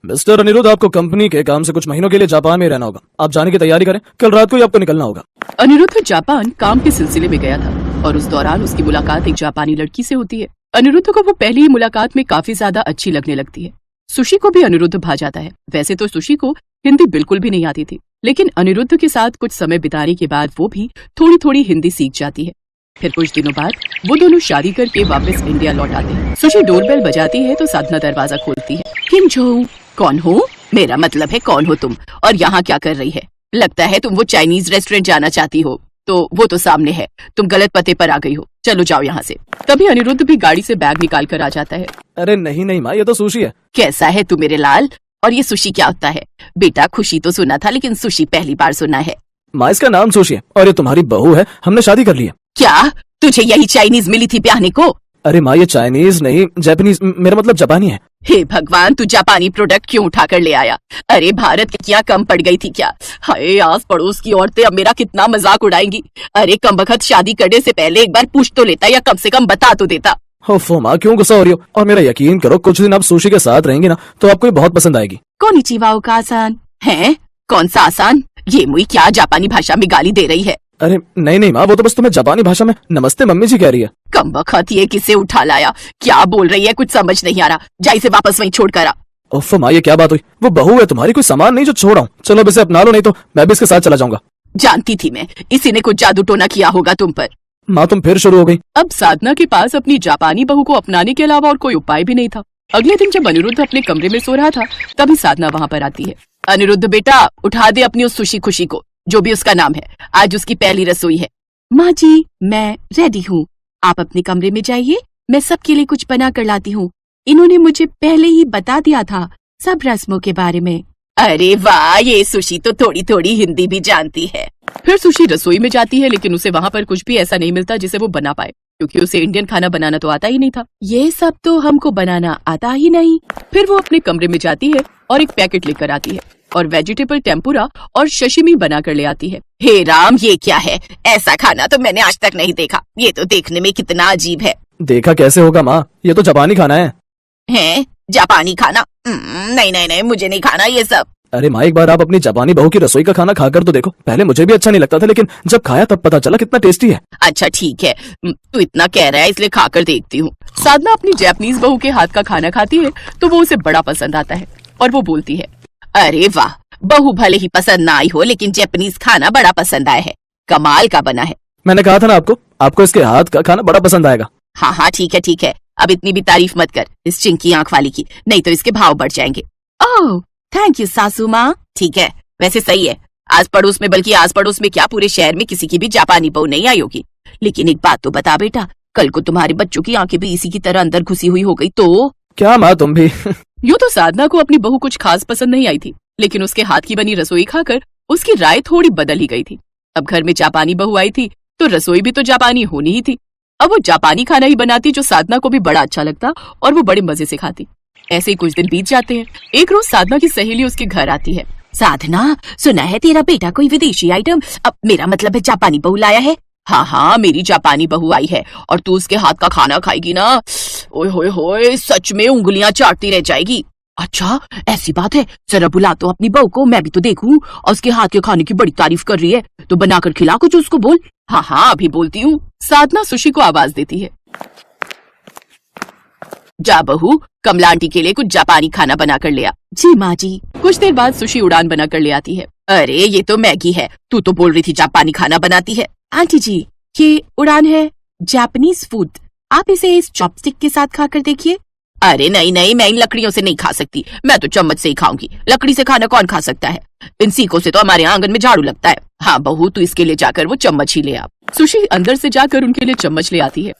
Mister Anirudh, आपको company के काम से कुछ महीनों के लिए जापान में रहना होगा। आप जाने की तैयारी करें, कल रात को ही आपको निकलना होगा। अनिरुद्ध जापान काम के सिलसिले में गया था और उस दौरान उसकी मुलाकात एक जापानी लड़की से होती है। अनिरुद्ध को वो पहली ही मुलाकात में काफी ज्यादा अच्छी लगने लगती है। सुशी को भी अनिरुद्ध भा जाता है। वैसे तो सुशी को हिंदी बिल्कुल भी नहीं आती थी, लेकिन अनिरुद्ध के साथ कुछ समय बिताने के बाद वो भी थोड़ी थोड़ी हिंदी सीख जाती है। फिर कुछ दिनों बाद वो दोनों शादी करके वापस इंडिया लौट आते हैं। सुशी डोरबेल बजाती है तो साधना दरवाजा खोलती है। किम जो, कौन हो? मेरा मतलब है कौन हो तुम और यहाँ क्या कर रही है? लगता है तुम वो चाइनीज रेस्टोरेंट जाना चाहती हो। तो वो तो सामने है, तुम गलत पते पर आ गई हो, चलो जाओ यहाँ से। तभी अनिरुद्ध भी गाड़ी से बैग निकाल कर आ जाता है। अरे नहीं नहीं माँ, ये तो सुशी है। कैसा है तू मेरे लाल? और ये सुशी क्या होता है? बेटा खुशी तो सुना था, लेकिन सुशी पहली बार सुना है। माँ, इसका नाम सुशी है और ये तुम्हारी बहू है। हमने शादी कर ली है। क्या तुझे यही चाइनीज मिली थी ब्याहने को? अरे माँ, ये चाइनीज नहीं, जापानीज, मेरा मतलब जापानी है। हे भगवान, तू जापानी प्रोडक्ट क्यों उठा कर ले आया? अरे भारत की क्या कम पड़ गई थी क्या? हाय, आस पड़ोस की औरतें अब मेरा कितना मजाक उड़ाएंगी। अरे कमबख्त, शादी करने से पहले एक बार पूछ तो लेता या कम से कम बता तो देता। ओफो माँ, क्यों गुस्सा हो रही हो? और मेरा यकीन करो, कुछ दिन आप सुशी के साथ रहेंगे ना तो आपको ये बहुत पसंद आएगी। कोनिचिवा का आसान है? कौन सा आसान? ये मुई क्या जापानी भाषा में गाली दे रही है? अरे नहीं नहीं माँ, वो तो बस तुम्हें जापानी भाषा में नमस्ते मम्मी जी कह रही है। कमबख्त, ये किसे उठा लाया? क्या बोल रही है? कुछ समझ नहीं आ रहा। जा इसे वापस वहीं छोड़ कर आ। ओफो माँ, ये क्या बात हुई? वो बहू है तुम्हारी, कोई सामान नहीं जो छोड़ा हूँ। चलो अब इसे अपना लो, नहीं तो मैं भी इसके साथ चला जाऊंगा। जानती थी मैं, इसी ने कुछ जादू टोना किया होगा तुम पर। माँ, तुम फिर शुरू हो गई। अब साधना के पास अपनी जापानी बहू को अपनाने के अलावा और कोई उपाय भी नहीं था। अगले दिन जब अनिरुद्ध अपने कमरे में सो रहा था, तभी साधना वहाँ पर आती है। अनिरुद्ध बेटा, उठा दे अपनी उस सुशी खुशी को, जो भी उसका नाम है। आज उसकी पहली रसोई है। माँ जी, मैं रेडी हूँ, आप अपने कमरे में जाइए, मैं सबके लिए कुछ बना कर लाती हूँ। इन्होंने मुझे पहले ही बता दिया था सब रस्मों के बारे में। अरे वाह, ये सुशी तो थोड़ी थोड़ी हिंदी भी जानती है। फिर सुशी रसोई में जाती है, लेकिन उसे वहाँ पर कुछ भी ऐसा नहीं मिलता जिसे वो बना पाए, क्योंकि उसे इंडियन खाना बनाना तो आता ही नहीं था। ये सब तो हमको बनाना आता ही नहीं। फिर वो अपने कमरे में जाती है और एक पैकेट लेकर आती है और वेजिटेबल टेम्पुरा और शशिमी बना कर ले आती है। हे राम, ये क्या है? ऐसा खाना तो मैंने आज तक नहीं देखा। ये तो देखने में कितना अजीब है। देखा कैसे होगा माँ, ये तो जापानी खाना है। हैं? जापानी खाना? नहीं नहीं नहीं, मुझे नहीं खाना ये सब। अरे माँ, एक बार आप अपनी जापानी बहू की रसोई का खाना खाकर तो देखो। पहले मुझे भी अच्छा नहीं लगता था, लेकिन जब खाया तब पता चला कितना टेस्टी है। अच्छा ठीक है, तू इतना कह रहा है इसलिए खाकर देखती हूँ। साधना अपनी जापानीज बहू के हाथ का खाना खाती है तो वो उसे बड़ा पसंद आता है और वो बोलती है, अरे वाह, बहू भले ही पसंद ना आई हो, लेकिन जापानीज खाना बड़ा पसंद आया है। कमाल का बना है। मैंने कहा था ना आपको इसके हाथ का खाना बड़ा पसंद आएगा। हाँ हाँ ठीक है, अब इतनी भी तारीफ मत कर इस चिंकी आंख वाली की, नहीं तो इसके भाव बढ़ जाएंगे। ओह थैंक यू सासू माँ। ठीक है, वैसे सही है, आस पड़ोस में, बल्कि आस पड़ोस में क्या पूरे शहर में किसी की भी जापानी बहू नहीं आई होगी। लेकिन एक बात तो बता बेटा, कल को तुम्हारे बच्चों की आंखें भी इसी की तरह अंदर घुसी हुई हो गई तो? क्या माँ, तुम भी? यूँ तो साधना को अपनी बहू कुछ खास पसंद नहीं आई थी, लेकिन उसके हाथ की बनी रसोई खाकर उसकी राय थोड़ी बदल ही गई थी। अब घर में जापानी बहू आई थी तो रसोई भी तो जापानी होनी ही थी। अब वो जापानी खाना ही बनाती जो साधना को भी बड़ा अच्छा लगता और वो बड़े मजे से खाती। ऐसे ही कुछ दिन बीत जाते हैं। एक रोज साधना की सहेली उसके घर आती है। साधना, सुना है तेरा बेटा कोई विदेशी आइटम, अब मेरा मतलब है जापानी बहू लाया है। हाँ हाँ, मेरी जापानी बहू आई है और तू उसके हाथ का खाना खाएगी ना, ओए होए होए, सच में उंगलियां चाटती रह जाएगी। अच्छा ऐसी बात है, जरा बुला तो अपनी बहू को, मैं भी तो देखूं। और उसके हाथ के खाने की बड़ी तारीफ कर रही है तो बनाकर खिला कुछ उसको, बोल। हाँ हाँ अभी बोलती हूँ। साधना सुशी को आवाज देती है। जा बहू, कमला आंटी के लिए कुछ जापानी खाना बना कर ले आ। जी माँ जी। कुछ देर बाद सुशी उड़ान बना कर ले आती है। अरे ये तो मैगी है, तू तो बोल रही थी जापानी खाना बनाती है। आंटी जी, ये उड़ान है जापानीज फूड, आप इसे इस चॉपस्टिक के साथ खाकर देखिए। अरे नहीं नहीं, मैं इन लकड़ियों से नहीं खा सकती, मैं तो चम्मच से ही खाऊंगी। लकड़ी से खाना कौन खा सकता है? इन सीखों से तो हमारे आंगन में झाड़ू लगता है। हाँ बहू, तू इसके लिए जाकर वो चम्मच ही ले आ। सुशी अंदर से जाकर उनके लिए चम्मच ले आती है।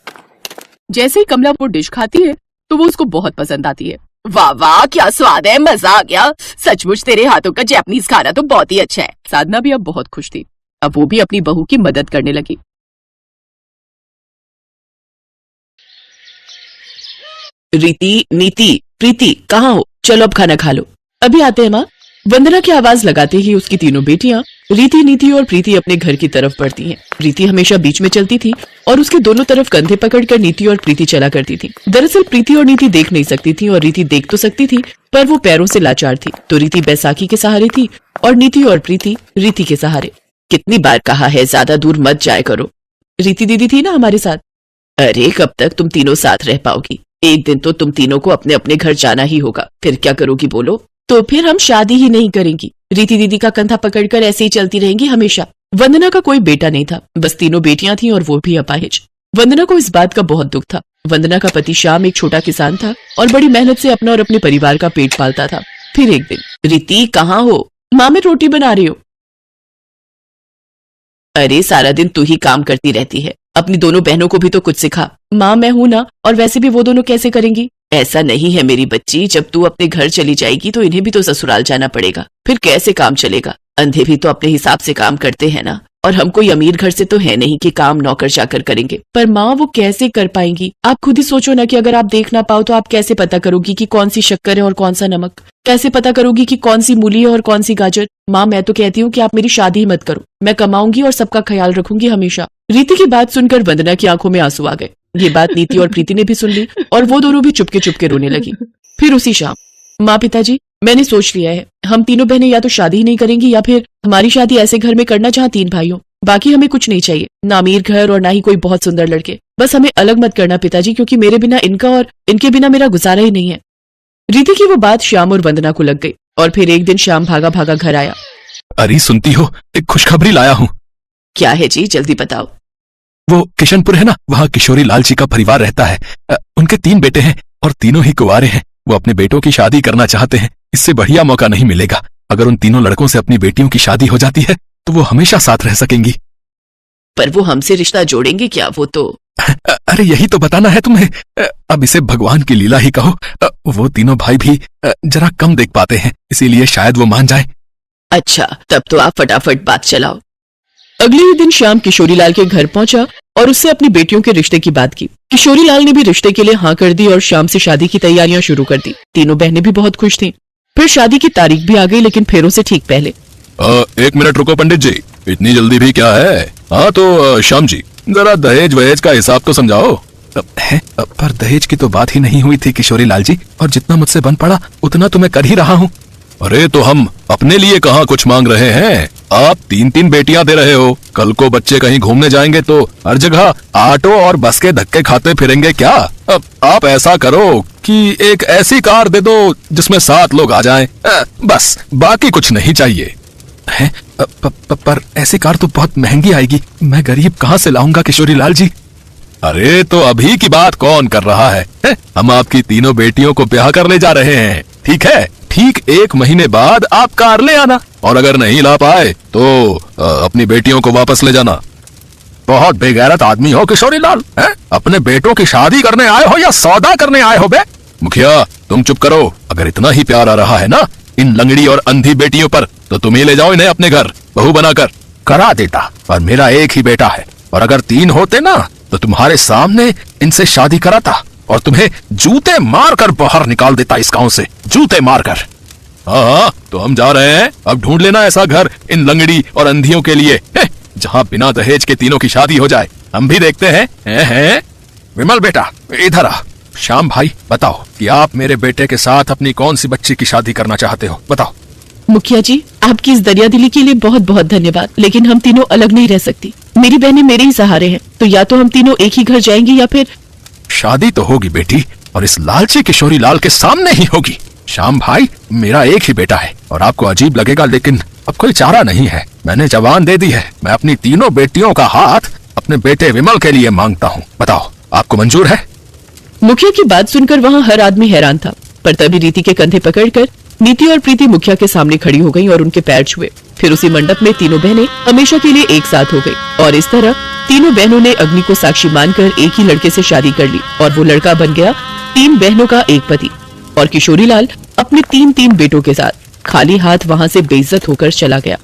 जैसे ही कमला वो डिश खाती है तो वो उसको बहुत पसंद आती है। वाह वाह, क्या स्वाद है, मजा आ गया। सचमुच तेरे हाथों का जापानीज खाना तो बहुत ही अच्छा है। साधना भी अब बहुत खुश थी। अब वो भी अपनी बहू की मदद करने लगी। रीति, नीति, प्रीति, कहाँ हो? चलो अब खाना खा लो। अभी आते हैं माँ। वंदना की आवाज लगाते ही उसकी तीनों बेटियां रीति, नीति और प्रीति अपने घर की तरफ बढ़ती हैं। रीति हमेशा बीच में चलती थी और उसके दोनों तरफ कंधे पकड़कर नीति और प्रीति चला करती थी। दरअसल प्रीति और नीति देख नहीं सकती थी और रीति देख तो सकती थी पर वो पैरों से लाचार थी। तो रीति बैसाखी के सहारे थी और नीति और प्रीति रीति के सहारे। कितनी बार कहा है ज्यादा दूर मत जाया करो। रीति दीदी थी ना हमारे साथ। अरे कब तक तुम तीनों साथ रह पाओगी? एक दिन तो तुम तीनों को अपने अपने घर जाना ही होगा। फिर क्या करोगी बोलो? तो फिर हम शादी ही नहीं करेंगी। रीति दीदी का कंधा पकड़कर ऐसे ही चलती रहेंगी हमेशा। वंदना का कोई बेटा नहीं था, बस तीनों बेटियां थीं और वो भी अपाहिज। वंदना को इस बात का बहुत दुख था। वंदना का पति श्याम एक छोटा किसान था और बड़ी मेहनत से अपना और अपने परिवार का पेट पालता था। फिर एक दिन, रीति कहाँ हो? माँ मैं रोटी बना रही हूँ। अरे सारा दिन तू ही काम करती रहती है, अपनी दोनों बहनों को भी तो कुछ सिखा। माँ मैं हूं ना, और वैसे भी वो दोनों कैसे करेंगी? ऐसा नहीं है मेरी बच्ची, जब तू अपने घर चली जाएगी तो इन्हें भी तो ससुराल जाना पड़ेगा। फिर कैसे काम चलेगा? अंधे भी तो अपने हिसाब से काम करते हैं ना, और हम कोई अमीर घर से तो है नहीं कि काम नौकर चाकर करेंगे। पर माँ वो कैसे कर पाएंगी? आप खुद ही सोचो ना कि अगर आप देख ना पाओ तो आप कैसे पता करोगी कि कौन सी शक्कर है और कौन सा नमक? कैसे पता करोगी कि कौन सी मूली है और कौन सी गाजर? माँ मैं तो कहती हूँ कि आप मेरी शादी ही मत करो। मैं कमाऊंगी और सबका ख्याल रखूंगी हमेशा। रीति की बात सुनकर वंदना की आंखों में आंसू आ गए। ये बात नीति और प्रीति ने भी सुन ली और वो दोनों भी चुपके चुपके रोने लगी। फिर उसी शाम, माँ पिताजी मैंने सोच लिया है, हम तीनों बहनें या तो शादी ही नहीं करेंगी या फिर हमारी शादी ऐसे घर में करना जहाँ 3 भाई हो। बाकी हमें कुछ नहीं चाहिए, ना अमीर घर और ना ही कोई बहुत सुंदर लड़के। बस हमें अलग मत करना पिताजी, क्योंकि मेरे बिना इनका और इनके बिना मेरा गुजारा ही नहीं है। रीति की वो बात श्याम और वंदना को लग गई और फिर एक दिन श्याम भागा भागा घर आया। अरे सुनती हो, एक खुशखबरी लाया हूँ। क्या है जी, जल्दी बताओ। वो किशनपुर है ना, वहाँ किशोरी लाल जी का परिवार रहता है। उनके 3 बेटे हैं और तीनों ही कुंवारे हैं। वो अपने बेटों की शादी करना चाहते हैं। इससे बढ़िया मौका नहीं मिलेगा। अगर उन तीनों लड़कों से अपनी बेटियों की शादी हो जाती है तो वो हमेशा साथ रह सकेंगी। पर वो हमसे रिश्ता जोड़ेंगे क्या? वो तो अरे यही तो बताना है तुम्हें। अब इसे भगवान की लीला ही कहो। वो तीनों भाई भी जरा कम देख पाते हैं, इसीलिए शायद वो मान जाए। अच्छा, तब तो आप फटाफट बात चलाओ। अगले ही दिन श्याम किशोरीलाल के घर पहुंचा और उससे अपनी बेटियों के रिश्ते की बात की। किशोरीलाल ने भी रिश्ते के लिए हाँ कर दी और श्याम से शादी की तैयारियां शुरू कर दी। तीनों बहनें भी बहुत खुश थीं। फिर शादी की तारीख भी आ गई, लेकिन फेरों से ठीक पहले। 1 मिनट रुको पंडित जी, इतनी जल्दी भी क्या है? हाँ तो श्याम जी, जरा दहेज वहेज का हिसाब तो समझाओ। पर दहेज की तो बात ही नहीं हुई थी किशोरी लाल जी, और जितना मुझसे बन पड़ा उतना तो मैं कर ही रहा हूँ। अरे तो हम अपने लिए कहाँ कुछ मांग रहे हैं? आप 3-3 बेटियां दे रहे हो। कल को बच्चे कहीं घूमने जाएंगे तो हर जगह ऑटो और बस के धक्के खाते फिरेंगे क्या? अब आप ऐसा करो कि एक ऐसी कार दे दो जिसमें 7 लोग आ जाएं। बस, बाकी कुछ नहीं चाहिए। है? पर ऐसी कार तो बहुत महंगी आएगी, मैं गरीब कहाँ से लाऊंगा किशोरी लाल जी? अरे तो अभी की बात कौन कर रहा है? हम आपकी तीनों बेटियों को ब्याह कर ले जा रहे हैं, ठीक है? ठीक 1 महीने बाद आप कार ले आना, और अगर नहीं ला पाए तो अपनी बेटियों को वापस ले जाना। बहुत बेगैरत आदमी हो किशोरी लाल, है? अपने बेटों की शादी करने आए हो या सौदा करने आए हो बे? मुखिया तुम चुप करो। अगर इतना ही प्यार आ रहा है ना इन लंगड़ी और अंधी बेटियों पर, तो तुम ही ले जाओ इन्हें अपने घर बहू बनाकर। करा देता, पर मेरा एक ही बेटा है, और अगर 3 होते ना तो तुम्हारे सामने इनसे शादी कराता और तुम्हें जूते मारकर बाहर निकाल देता इस गांव से, जूते मारकर। हाँ, तो हम जा रहे हैं। अब ढूंढ लेना ऐसा घर इन लंगड़ी और अंधियों के लिए, जहाँ बिना दहेज के तीनों की शादी हो जाए। हम भी देखते हैं। विमल बेटा इधर आ। श्याम भाई बताओ कि आप मेरे बेटे के साथ अपनी कौन सी बच्ची की शादी करना चाहते हो, बताओ। मुखिया जी, आपकी इस दरिया दिली के लिए बहुत बहुत धन्यवाद, लेकिन हम तीनों अलग नहीं रह सकती। मेरी बहनें मेरे ही सहारे हैं, तो या तो हम तीनों एक ही घर जाएंगे या फिर शादी तो होगी बेटी, और इस लालची किशोरी लाल के सामने ही होगी। श्याम भाई मेरा एक ही बेटा है, और आपको अजीब लगेगा लेकिन अब कोई चारा नहीं है। मैंने जबान दे दी है, मैं अपनी तीनों बेटियों का हाथ अपने बेटे विमल के लिए मांगता हूँ। बताओ आपको मंजूर है? मुखिया की बात सुनकर वहाँ हर आदमी हैरान था, पर तभी रीति के कंधे पकड़कर नीति और प्रीति मुखिया के सामने खड़ी हो गईं और उनके पैर छुए। फिर उसी मंडप में तीनों बहनें हमेशा के लिए एक साथ हो गई, और इस तरह तीनों बहनों ने अग्नि को साक्षी मानकर एक ही लड़के से शादी कर ली, और वो लड़का बन गया 3 बहनों का एक पति। और किशोरीलाल अपने 3 बेटों के साथ खाली हाथ वहाँ से बेइज्जत होकर चला गया।